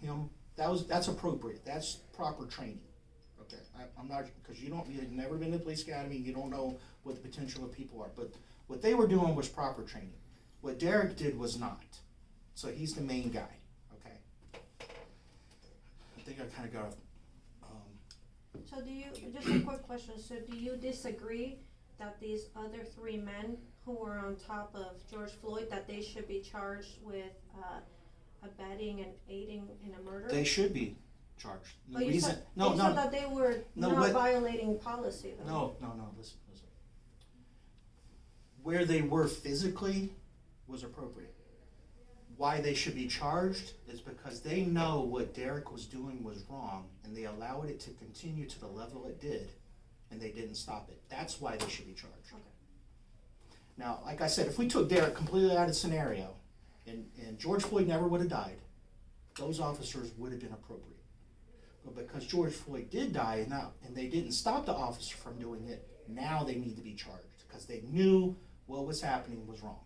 him, that's appropriate, that's proper training. Okay, I'm not, because you've never been to the police academy, you don't know what the potential of people are, but what they were doing was proper training. What Derek did was not. So he's the main guy, okay? I think I kinda got, So do you, just a quick question, so do you disagree that these other 3 men who were on top of George Floyd, that they should be charged with abetting and aiding in a murder? they should be charged. The But you reason, said, no, you no, said that they were no, not what- violating policy though. no, listen. Where they were physically was appropriate. Why they should be charged is because they know what Derek was doing was wrong, and they allowed it to continue to the level it did, and they didn't stop it. That's why they should be charged. Okay. Now, like I said, if we took Derek completely out of the scenario, and George Floyd never would have died, those officers would have been appropriate. But because George Floyd did die, and they didn't stop the officer from doing it, now they need to be charged, because they knew what was happening was wrong.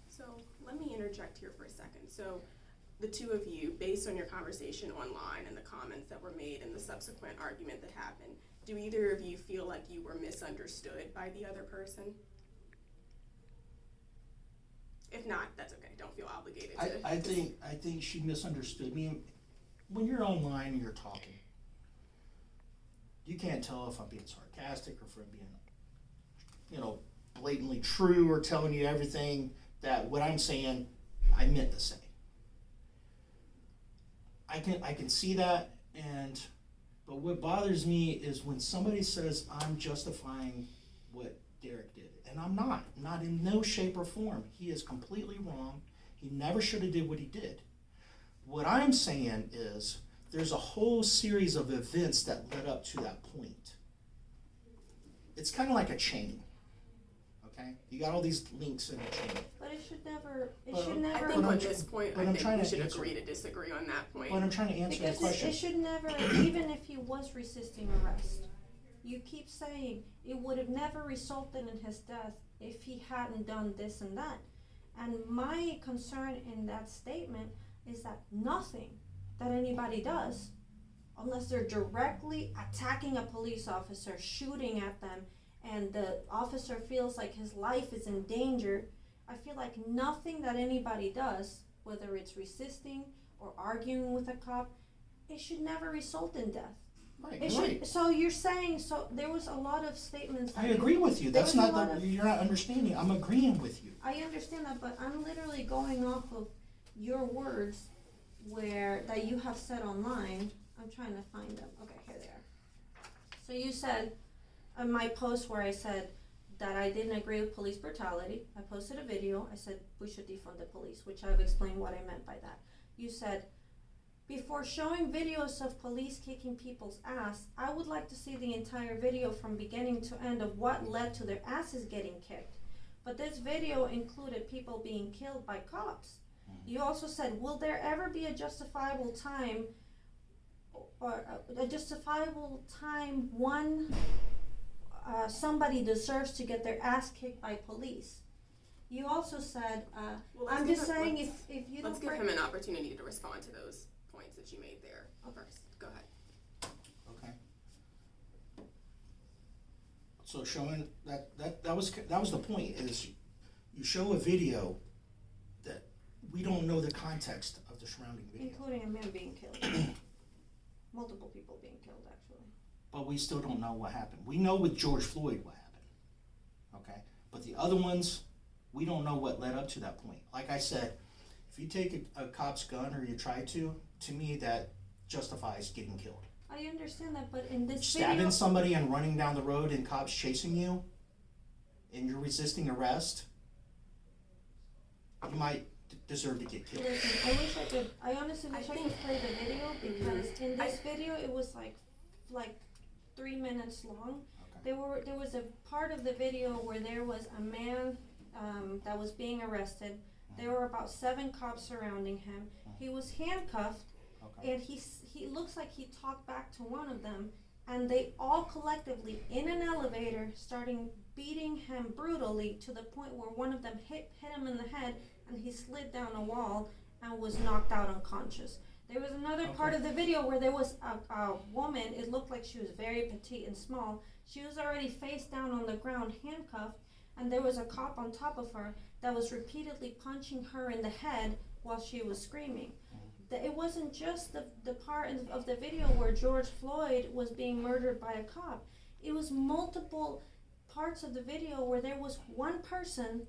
So let me interject here for a second. So the two of you, based on your conversation online and the comments that were made and the subsequent argument that happened, do either of you feel like you were misunderstood by the other person? If not, that's okay. Don't feel obligated to. I think she misunderstood me. When you're online and you're talking, you can't tell if I'm being sarcastic or if I'm being, blatantly true or telling you everything that what I'm saying I meant to say. I can see that, but what bothers me is when somebody says I'm justifying what Derek did, and I'm not in no shape or form. He is completely wrong. He never should have did what he did. What I'm saying is there's a whole series of events that led up to that point. It's kind of like a chain, okay? You got all these links in the chain. But it should never, I think on this point, I think we should agree to disagree on that point. But I'm trying to answer the because question. it should never, even if he was resisting arrest, you keep saying it would have never resulted in his death if he hadn't done this and that. And my concern in that statement is that nothing that anybody does, unless they're directly attacking a police officer, shooting at them, and the officer feels like his life is in danger, I feel like nothing that anybody does, whether it's resisting or arguing with a cop, it should never result in death. Right, It right. should, so you're saying, so there was a lot of statements. I agree with you. That's there was not a lot you're not understanding. I'm agreeing with you. I understand that, but I'm literally going off of your words that you have said online. I'm trying to find them. Okay, here they are. So you said on my post where I said that I didn't agree with police brutality, I posted a video. I said we should defund the police, which I've explained what I meant by that. You said, before showing videos of police kicking people's ass, I would like to see the entire video from beginning to end of what led to their asses getting kicked. But this video included people being killed by cops. You also said, will there ever be a justifiable time when somebody deserves to get their ass kicked by police? You also said, I'm just saying if you don't Let's give him an opportunity to respond to those points that you made there first. Go ahead. Okay. So showing that was the point, is you show a video that we don't know the context of the surrounding video. including a man being killed. Multiple people being killed, actually. But we still don't know what happened. We know with George Floyd what happened, okay? But the other ones, we don't know what led up to that point. Like I said, if you take a cop's gun or you try to me that justifies getting killed. I understand that, but in this Stabbing video, somebody and running down the road and cops chasing you, and you're resisting arrest, you might deserve to get killed. listen, I honestly wish I could play the video, because in this video it was like 3 minutes long. Okay. There was a part of the video where there was a man that was being arrested. There were about 7 cops surrounding him. He was handcuffed, Okay. and he looks like he talked back to one of them, and they all collectively in an elevator starting beating him brutally to the point where one of them hit him in the head, and he slid down a wall, and was knocked out unconscious. There was another part of the video where there was a woman, it looked like she was very petite and small. She was already face down on the ground, handcuffed, and there was a cop on top of her that was repeatedly punching her in the head while she was screaming. It wasn't just the part of the video where George Floyd was being murdered by a cop. It was multiple parts of the video where there was one person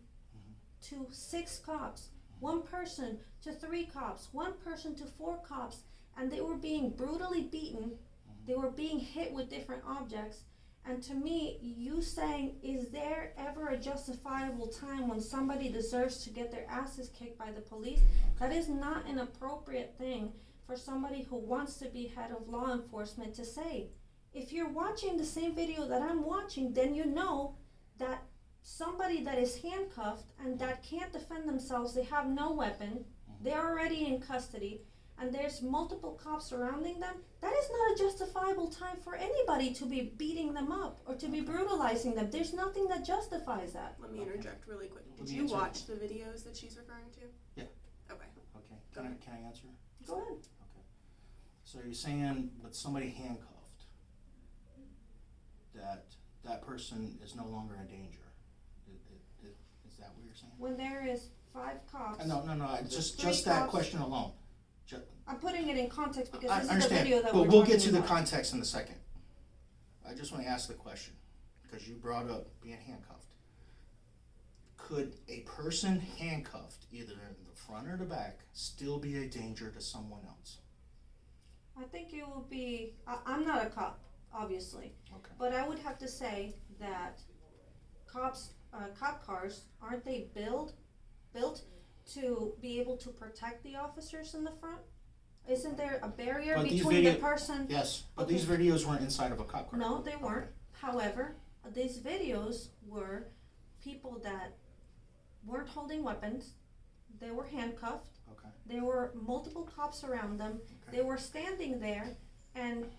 to 6 cops, one person to 3 cops, one person to 4 cops, and they were being brutally beaten. They were being hit with different objects. And to me, you saying, is there ever a justifiable time when somebody deserves to get their asses kicked by the police? That is not an appropriate thing for somebody who wants to be head of law enforcement to say. If you're watching the same video that I'm watching, then you know that somebody that is handcuffed and that can't defend themselves, they have no weapon, they're already in custody, and there's multiple cops surrounding them, that is not a justifiable time for anybody to be beating them up or to be brutalizing them. There's nothing that justifies that. Let me interject really quick. Let Did me you answer. watch the videos that she's referring to? Yeah. Okay. Okay, can I answer? Go ahead. Okay. So you're saying with somebody handcuffed, that person is no longer in danger? Is that what you're saying? When there is 5 cops. No, just 3 that cops. question alone. I'm putting it in context because I this is the understand, video that but we're we'll talking get to the about. context in a second. I just want to ask the question, because you brought up being handcuffed. Could a person handcuffed, either in the front or the back, still be a danger to someone else? I think it will be, I'm not a cop, obviously, Okay. but I would have to say that cop cars, aren't they built to be able to protect the officers in the front? Isn't there a barrier But these between the video- person? Yes, but Okay. these videos weren't inside of a cop car. No, they weren't. Okay. However, these videos were people that weren't holding weapons, they were handcuffed, Okay. there were multiple cops around them, Okay. they were standing there, and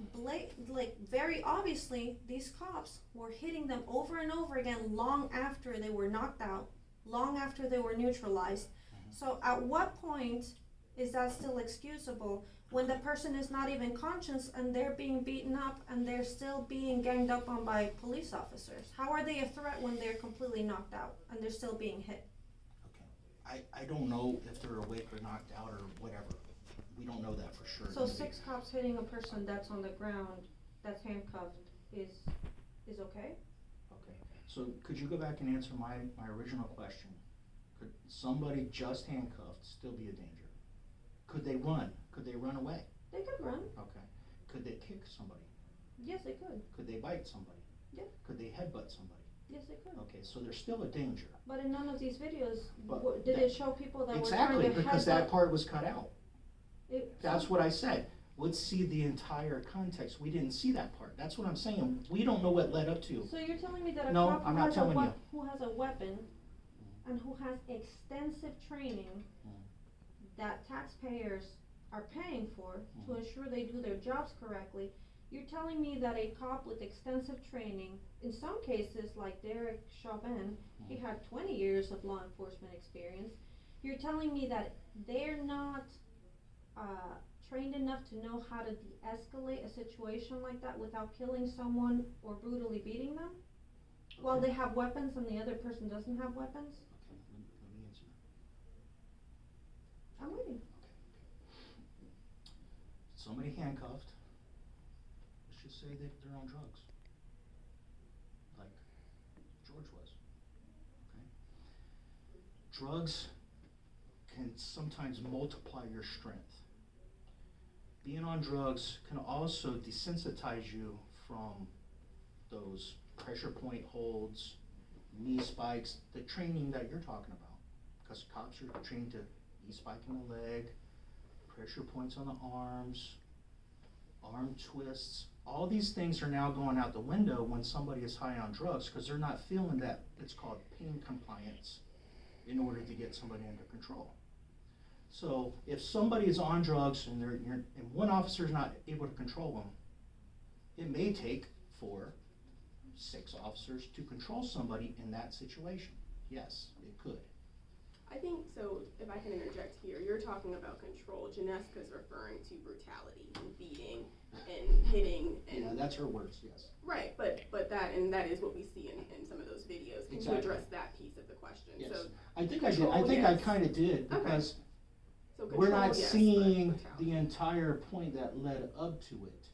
very obviously, these cops were hitting them over and over again long after they were knocked out, long after they were neutralized. So at what point is that still excusable when the person is not even conscious and they're being beaten up and they're still being ganged up on by police officers? How are they a threat when they're completely knocked out and they're still being hit? Okay. I don't know if they're awake or knocked out or whatever. We don't know that for sure. So 6 cops hitting a person that's on the ground, that's handcuffed, is okay? Okay, so could you go back and answer my original question? Could somebody just handcuffed still be a danger? Could they run? Could they run away? They could run. Okay. Could they kick somebody? Yes, they could. Could they bite somebody? Yeah. Could they headbutt somebody? Yes, they could. Okay, so they're still a danger. But in none of these videos, But did that- it show people that Exactly, were trying to because that part was cut out. It, That's what I said. Let's see the entire context. We didn't see that part. That's what I'm saying. We don't know what led up to. So you're telling me that a No, cop I'm not telling you. who has a weapon and who has extensive training that taxpayers are paying for to ensure they do their jobs correctly, you're telling me that a cop with extensive training, in some cases like Derek Chauvin, he had 20 years of law enforcement experience, you're telling me that they're not trained enough to know how to de-escalate a situation like that without killing someone or brutally beating them? While they have weapons and the other person doesn't have weapons? Okay, let me answer. I'm waiting. Somebody handcuffed, let's just say that they're on drugs, like George was, okay? Drugs can sometimes multiply your strength. Being on drugs can also desensitize you from those pressure point holds, knee spikes, the training that you're talking about. Because cops are trained to knee spike in the leg, pressure points on the arms, arm twists. All these things are now going out the window when somebody is high on drugs because they're not feeling that, it's called pain compliance, in order to get somebody under control. So if somebody is on drugs and and one officer is not able to control them, it may take 4, 6 officers to control somebody in that situation. Yes, it could. I think, so if I can interject here, you're talking about control. Gineska's referring to brutality and beating and hitting and. Yeah, that's her words, yes. Right, but that is what we see in some of those videos. Can Exactly. you address that piece of the question? Yes. So I think I did, control, I think I yes. kinda did, because So we're control, not yes, seeing but brutality. the entire point that led up to it.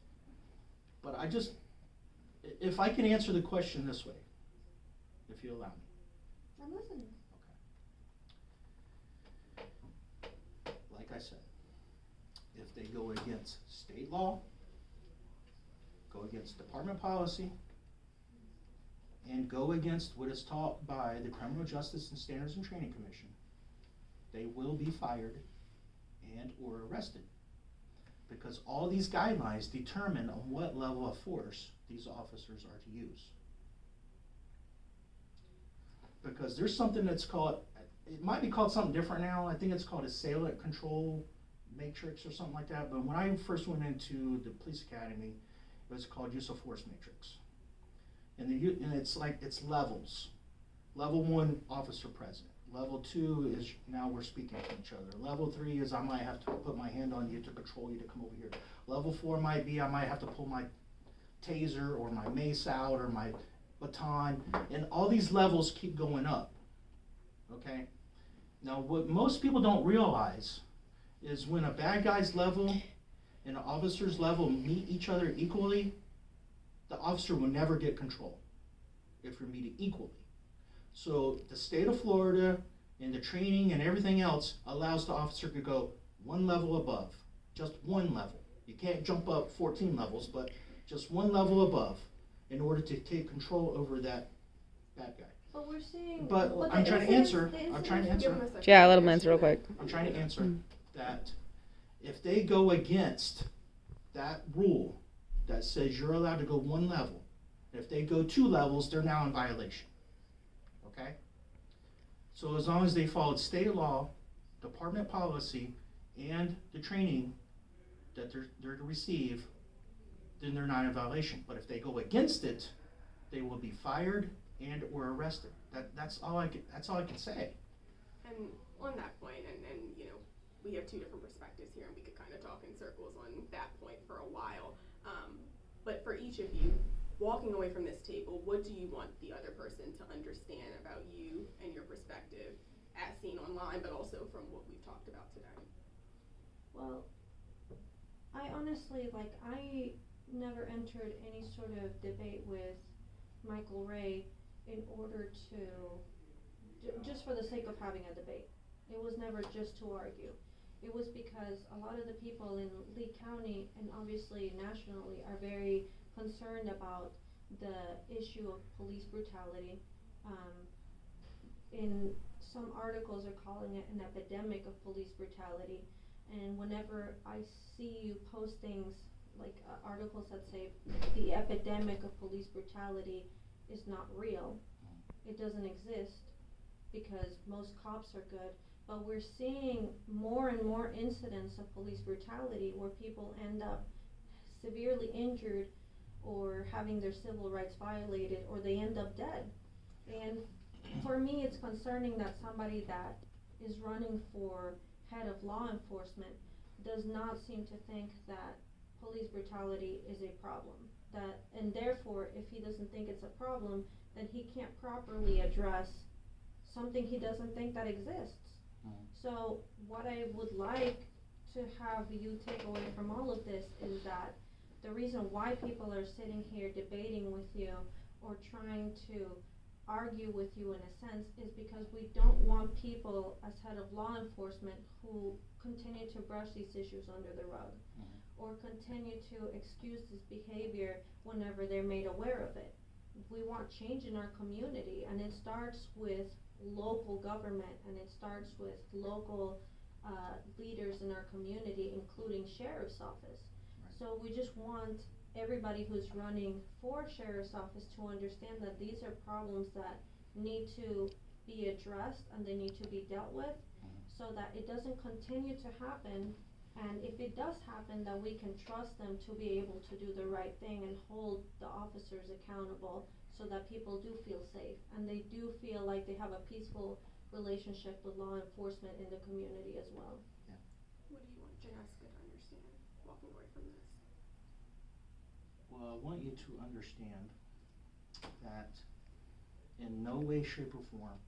But if I can answer the question this way, if you allow me. I'm listening. Like I said, if they go against state law, go against department policy, and go against what is taught by the Criminal Justice and Standards and Training Commission, they will be fired and or arrested. Because all these guidelines determine on what level of force these officers are to use. Because there's something that's called, it might be called something different now, I think it's called assailant control matrix or something like that, but when I first went into the police academy, it was called use of force matrix. And it's levels. Level 1, officer present. Level 2 is now we're speaking to each other. Level 3 is I might have to put my hand on you to control you to come over here. Level 4 might be I might have to pull my taser or my mace out or my baton, and all these levels keep going up, okay? Now what most people don't realize is when a bad guy's level and an officer's level meet each other equally, the officer will never get control if you're meeting equally. So the state of Florida and the training and everything else allows the officer to go one level above, just one level. You can't jump up 14 levels, but just one level above in order to take control over that bad guy. But we're seeing. But the I'm trying to answer, incidents- I'm trying to Give answer, him a second. Yeah, let him answer real quick. I'm trying to answer that if they go against that rule that says you're allowed to go one level, if they go 2 levels, they're now in violation. Okay? So as long as they followed state law, department policy, and the training that they're to receive, then they're not in violation. But if they go against it, they will be fired and or arrested. That's all I can say. And on that point, and you know, we have two different perspectives here, and we could kind of talk in circles on that point for a while. But for each of you, walking away from this table, what do you want the other person to understand about you and your perspective, as seen online, but also from what we've talked about today? Well, I honestly, I never entered any sort of debate with Michael Ray in order to, just for the sake of having a debate. It was never just to argue. It was because a lot of the people in Lee County and obviously nationally are very concerned about the issue of police brutality. In some articles are calling it an epidemic of police brutality. And whenever I see you post things like articles that say the epidemic of police brutality is not real, it doesn't exist because most cops are good, but we're seeing more and more incidents of police brutality where people end up severely injured or having their civil rights violated, or they end up dead. And for me, it's concerning that somebody that is running for head of law enforcement does not seem to think that police brutality is a problem. And therefore, if he doesn't think it's a problem, then he can't properly address something he doesn't think that exists. So what I would like to have you take away from all of this is that the reason why people are sitting here debating with you or trying to argue with you in a sense is because we don't want people as head of law enforcement who continue to brush these issues under the rug or continue to excuse this behavior whenever they're made aware of it. We want change in our community, and it starts with local government, and it starts with local leaders in our community, including sheriff's office. Right. So we just want everybody who's running for sheriff's office to understand that these are problems that need to be addressed and they need to be dealt with so that it doesn't continue to happen, and if it does happen, that we can trust them to be able to do the right thing and hold the officers accountable so that people do feel safe and they do feel like they have a peaceful relationship with law enforcement in the community as well. What do you want Gineska to understand walking away from this? Well, I want you to understand that in no way, shape, or form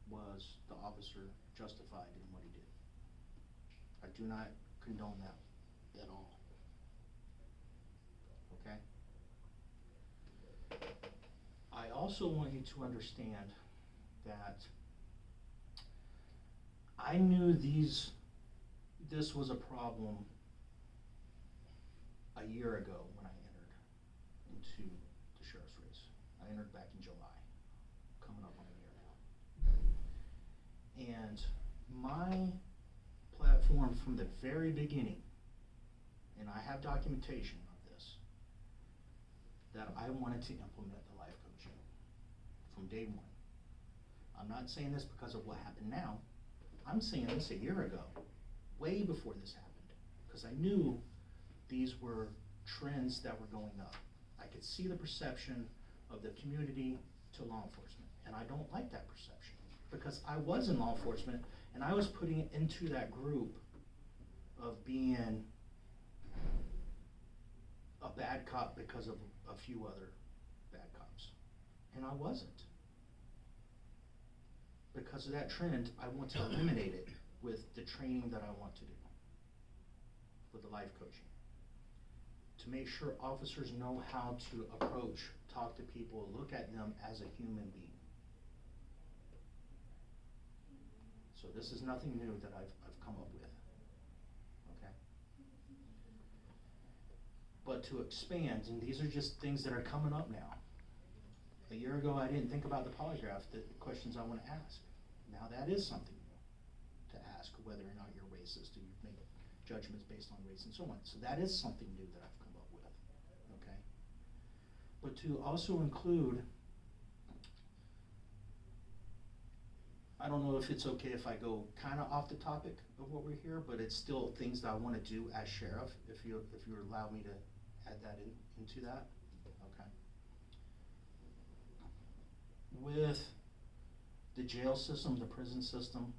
was the officer justified in what he did. I do not condone that at all. Okay? I also want you to understand that I knew this was a problem a year ago when I entered into the sheriff's race. I entered back in July, coming up on a year now. And my platform from the very beginning, and I have documentation of this, that I wanted to implement the life coaching from day one. I'm not saying this because of what happened now. I'm saying this a year ago, way before this happened, because I knew these were trends that were going up. I could see the perception of the community to law enforcement, and I don't like that perception, because I was in law enforcement, and I was putting it into that group of being a bad cop because of a few other bad cops, and I wasn't. Because of that trend, I want to eliminate it with the training that I want to do, with the life coaching. To make sure officers know how to approach, talk to people, look at them as a human being. So this is nothing new that I've come up with, okay? But to expand, and these are just things that are coming up now. A year ago, I didn't think about the polygraph, the questions I want to ask. Now that is something new to ask, whether or not you're racist, or you make judgments based on race and so on. So that is something new that I've come up with, okay? But to also include, I don't know if it's okay if I go kind of off the topic of what we're here, but it's still things that I want to do as sheriff, if you allow me to add that into that, okay? With the jail system, the prison system,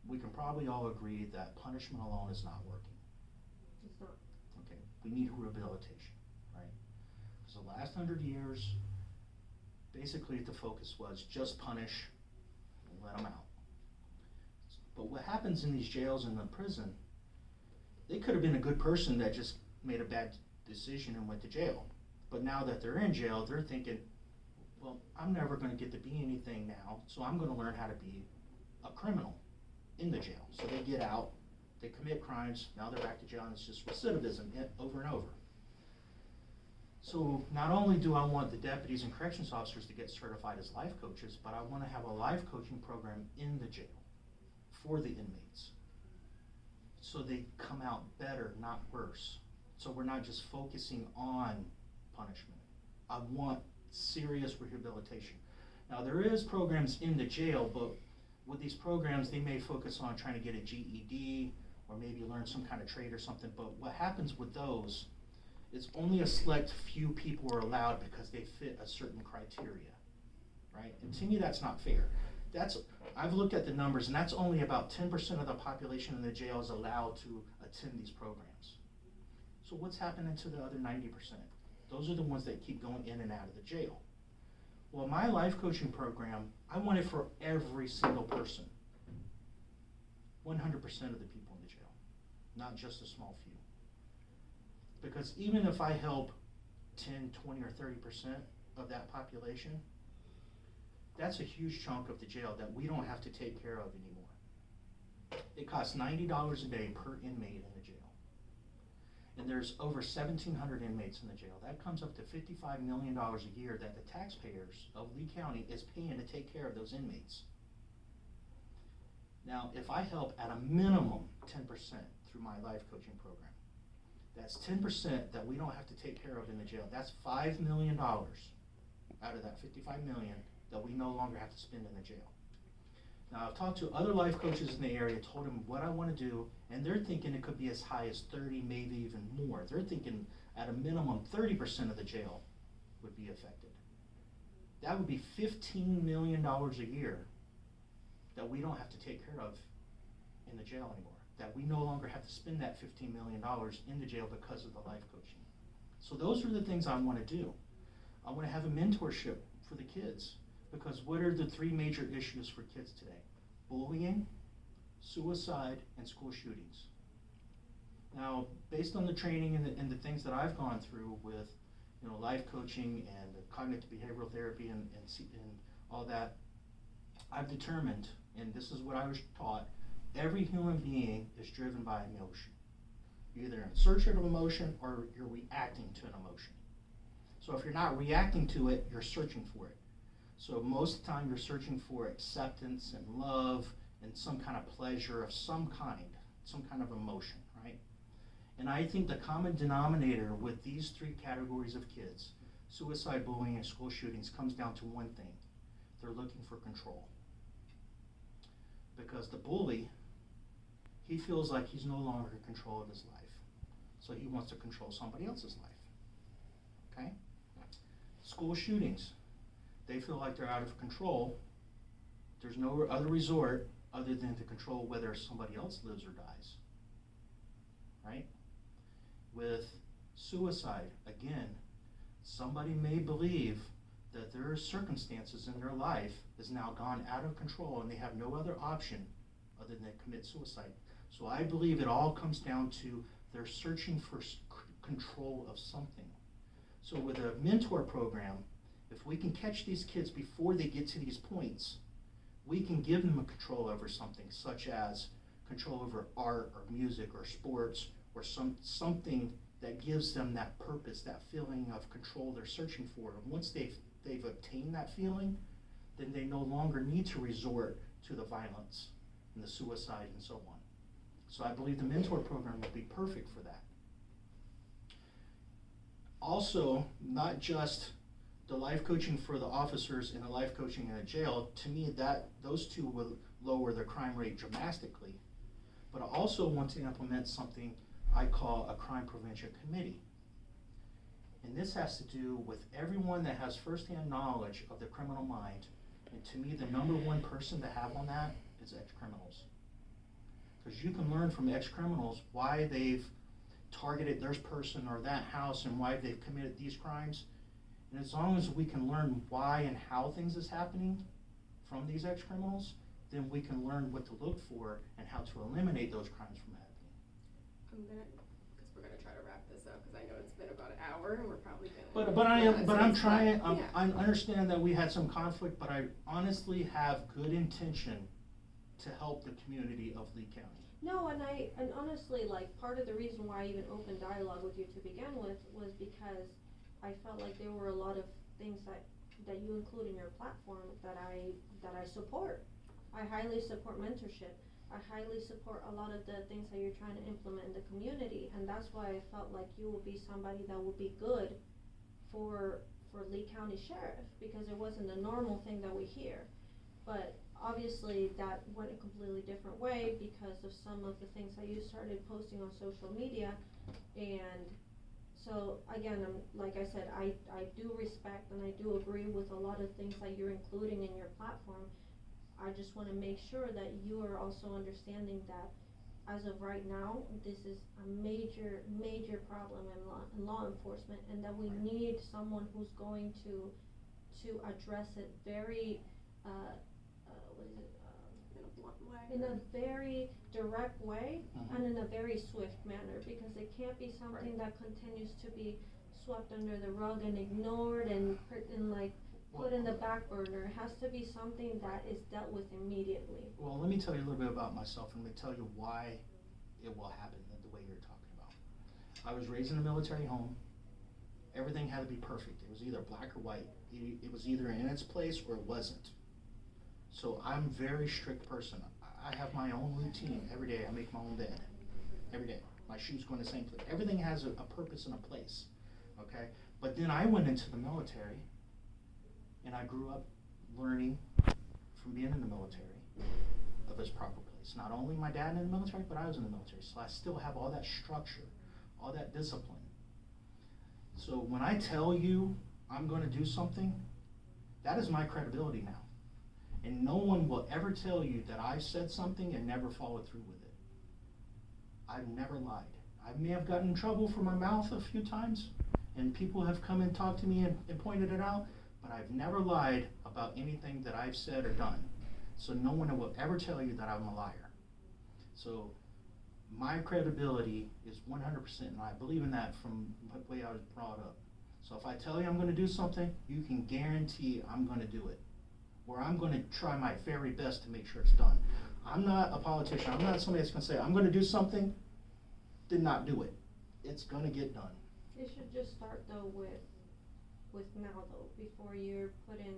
we can probably all agree that punishment alone is not working. It's not. Okay, we need rehabilitation, right? Because the last 100 years, basically the focus was just punish and let them out. But what happens in these jails and the prison, they could have been a good person that just made a bad decision and went to jail. But now that they're in jail, they're thinking, well, I'm never going to get to be anything now, so I'm going to learn how to be a criminal in the jail. So they get out, they commit crimes, now they're back to jail, and it's just recidivism over and over. So not only do I want the deputies and corrections officers to get certified as life coaches, but I want to have a life coaching program in the jail for the inmates, so they come out better, not worse. So we're not just focusing on punishment. I want serious rehabilitation. Now there is programs in the jail, but with these programs they may focus on trying to get a GED or maybe learn some kind of trade or something, but what happens with those is only a select few people are allowed because they fit a certain criteria, right? And to me that's not fair. I've looked at the numbers, and that's only about 10% of the population in the jail is allowed to attend these programs. So what's happening to the other 90%? Those are the ones that keep going in and out of the jail. Well, my life coaching program, I want it for every single person. 100% of the people in the jail, not just a small few. Because even if I help 10, 20, or 30% of that population, that's a huge chunk of the jail that we don't have to take care of anymore. It costs $90 a day per inmate in the jail. And there's over 1,700 inmates in the jail. That comes up to $55 million a year that the taxpayers of Lee County is paying to take care of those inmates. Now, if I help at a minimum 10% through my life coaching program, that's 10% that we don't have to take care of in the jail. That's $5 million out of that $55 million that we no longer have to spend in the jail. Now, I've talked to other life coaches in the area, told them what I want to do, and they're thinking it could be as high as 30, maybe even more. They're thinking at a minimum 30% of the jail would be affected. That would be $15 million a year that we don't have to take care of in the jail anymore, that we no longer have to spend that $15 million in the jail because of the life coaching. So those are the things I want to do. I want to have a mentorship for the kids, because what are the three major issues for kids today? Bullying, suicide, and school shootings. Now, based on the training and the things that I've gone through with, life coaching and cognitive behavioral therapy and all that, I've determined, and this is what I was taught, every human being is driven by emotion. You're either in search of emotion or you're reacting to an emotion. So if you're not reacting to it, you're searching for it. So most of the time you're searching for acceptance and love and some kind of pleasure of some kind of emotion, right? And I think the common denominator with these three categories of kids, suicide, bullying, and school shootings, comes down to one thing. They're looking for control. Because the bully, he feels like he's no longer in control of his life. So he wants to control somebody else's life. Okay? School shootings, they feel like they're out of control. There's no other resort other than to control whether somebody else lives or dies. Right? With suicide, again, somebody may believe that their circumstances in their life has now gone out of control and they have no other option other than to commit suicide. So I believe it all comes down to they're searching for control of something. So with a mentor program, if we can catch these kids before they get to these points, we can give them a control over something, such as control over art or music or sports or something that gives them that purpose, that feeling of control they're searching for. And once they've obtained that feeling, then they no longer need to resort to the violence and the suicide and so on. So I believe the mentor program will be perfect for that. Also, not just the life coaching for the officers and the life coaching in a jail, to me those two will lower the crime rate dramatically. But I also want to implement something I call a crime prevention committee. And this has to do with everyone that has firsthand knowledge of the criminal mind. And to me, the number one person to have on that is ex-criminals. Because you can learn from ex-criminals why they've targeted this person or that house and why they've committed these crimes. And as long as we can learn why and how things is happening from these ex-criminals, then we can learn what to look for and how to eliminate those crimes from happening. Because we're gonna try to wrap this up, because I know it's been about an hour and we're probably gonna. I understand that we had some conflict, but I honestly have good intention to help the community of Lee County. No, and honestly, like, part of the reason why I even opened dialogue with you to begin with was because I felt like there were a lot of things that you include in your platform that I support. I highly support mentorship. I highly support a lot of the things that you're trying to implement in the community, and that's why I felt like you will be somebody that will be good for Lee County Sheriff, because it wasn't a normal thing that we hear. But obviously that went a completely different way because of some of the things that you started posting on social media. And so again, like I said, I do respect and I do agree with a lot of things that you're including in your platform. I just want to make sure that you are also understanding that as of right now, this is a major, major problem in law enforcement, and that we need someone who's going to address it very, In a blunt way. in a very direct way, Mhm. and in a very swift manner, because it can't be something that continues to be swept under the rug and ignored and like put in the back burner. It has to be something that is dealt with immediately. Well, let me tell you a little bit about myself, and let me tell you why it will happen the way you're talking about. I was raised in a military home. Everything had to be perfect. It was either black or white. It was either in its place or it wasn't. So I'm a very strict person. I have my own routine every day. I make my own bed every day. My shoes go in the same place. Everything has a purpose and a place, okay? But then I went into the military, and I grew up learning from being in the military of its proper place. Not only my dad in the military, but I was in the military. So I still have all that structure, all that discipline. So when I tell you I'm going to do something, that is my credibility now. And no one will ever tell you that I said something and never followed through with it. I've never lied. I may have gotten in trouble for my mouth a few times, and people have come and talked to me and pointed it out, but I've never lied about anything that I've said or done. So no one will ever tell you that I'm a liar. So my credibility is 100%, and I believe in that from the way I was brought up. So if I tell you I'm going to do something, you can guarantee I'm going to do it. Or I'm going to try my very best to make sure it's done. I'm not a politician. I'm not somebody that's going to say, I'm going to do something, did not do it. It's going to get done. It should just start though with now though, before you're put in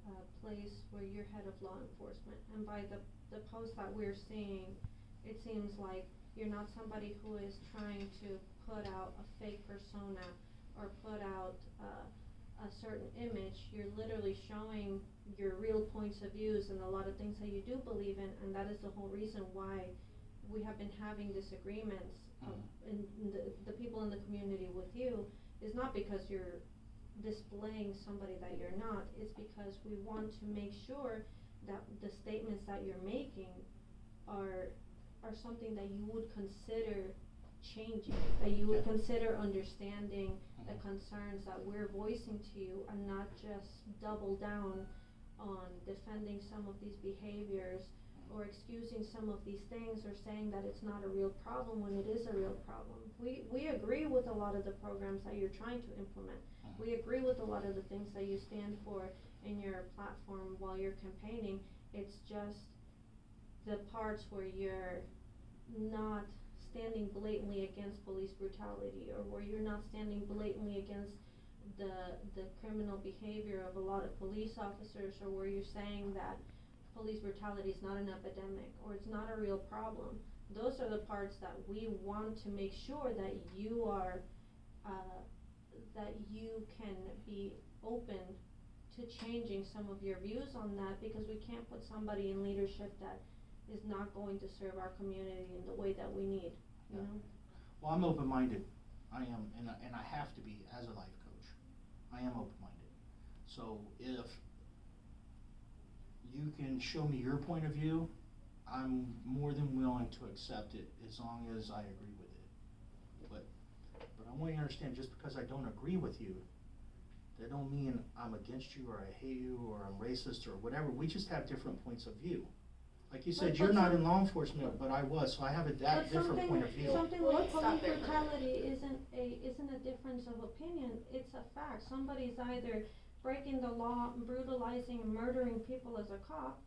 a place where you're head of law enforcement. And by the post that we're seeing, it seems like you're not somebody who is trying to put out a fake persona or put out a certain image. You're literally showing your real points of views and a lot of things that you do believe in, and that is the whole reason why we have been having disagreements in the people in the community with you, is not because you're displaying somebody that you're not. It's because we want to make sure that the statements that you're making are something that you would consider changing, that you would consider understanding the concerns that we're voicing to you, and not just double down on defending some of these behaviors or excusing some of these things or saying that it's not a real problem when it is a real problem. We agree with a lot of the programs that you're trying to implement. We agree with a lot of the things that you stand for in your platform while you're campaigning. It's just the parts where you're not standing blatantly against police brutality, or where you're not standing blatantly against the criminal behavior of a lot of police officers, or where you're saying that police brutality is not an epidemic or it's not a real problem. Those are the parts that we want to make sure that you are that you can be open to changing some of your views on that, because we can't put somebody in leadership that is not going to serve our community in the way that we need, you know? Well, I'm open-minded. I am, and I have to be as a life coach. I am open-minded. So if you can show me your point of view, I'm more than willing to accept it as long as I agree with it. But I want you to understand, just because I don't agree with you, that don't mean I'm against you, or I hate you, or I'm racist, or whatever. We just have different points of view. Like you said, But you're not in law enforcement, but I was, so I have that different point of view. Something Well, like let's stop police there for a minute. brutality isn't a difference of opinion, it's a fact. Somebody's either breaking the law, brutalizing and murdering people as a cop,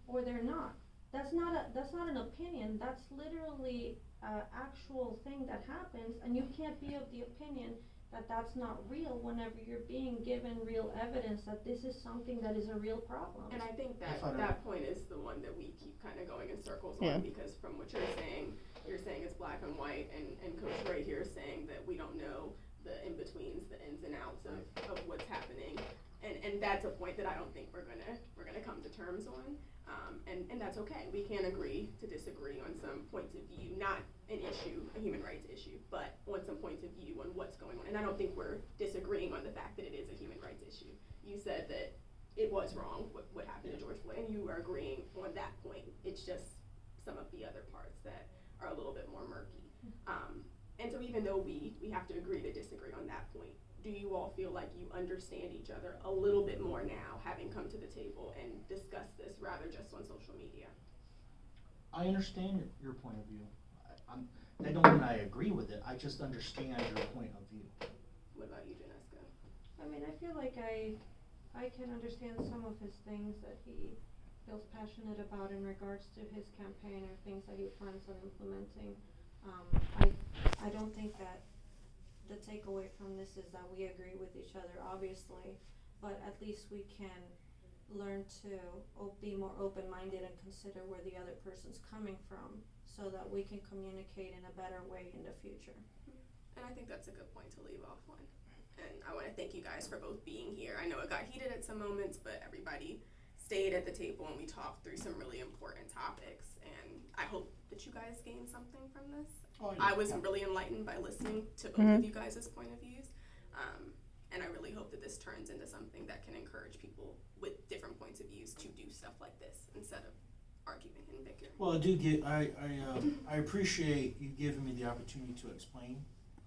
or they're not. That's not an opinion, that's literally a actual thing that happens, and you can't be of the opinion that that's not real whenever you're being given real evidence that this is something that is a real problem. And I think that If I don't- that point is the one that we keep kind of going in circles Yeah. on, because from what you're saying it's black and white, and Coach right here is saying that we don't know the in-betweens, the ins and outs of what's happening. And that's a point that I don't think we're gonna come to terms on. And that's okay. We can agree to disagree on some points of view, not an issue, a human rights issue, but on some points of view on what's going on. And I don't think we're disagreeing on the fact that it is a human rights issue. You said that it was wrong, what happened to George Floyd, and you are agreeing on that point. It's just some of the other parts that are a little bit more murky. And so even though we have to agree to disagree on that point, do you all feel like you understand each other a little bit more now, having come to the table and discussed this rather just on social media? I understand your point of view. That don't mean I agree with it, I just understand your point of view. What about you, Gineska? I mean, I feel like I can understand some of his things that he feels passionate about in regards to his campaign or things that he plans on implementing. I don't think that the takeaway from this is that we agree with each other, obviously, but at least we can learn to be more open-minded and consider where the other person's coming from, so that we can communicate in a better way in the future. And I think that's a good point to leave off on. And I want to thank you guys for both being here. I know it got heated at some moments, but everybody stayed at the table and we talked through some really important topics. And I hope that you guys gained something from this. I was really enlightened by listening to both of you guys' point of views. And I really hope that this turns into something that can encourage people with different points of views to do stuff like this instead of arguing and bickering. Well, I appreciate you giving me the opportunity to explain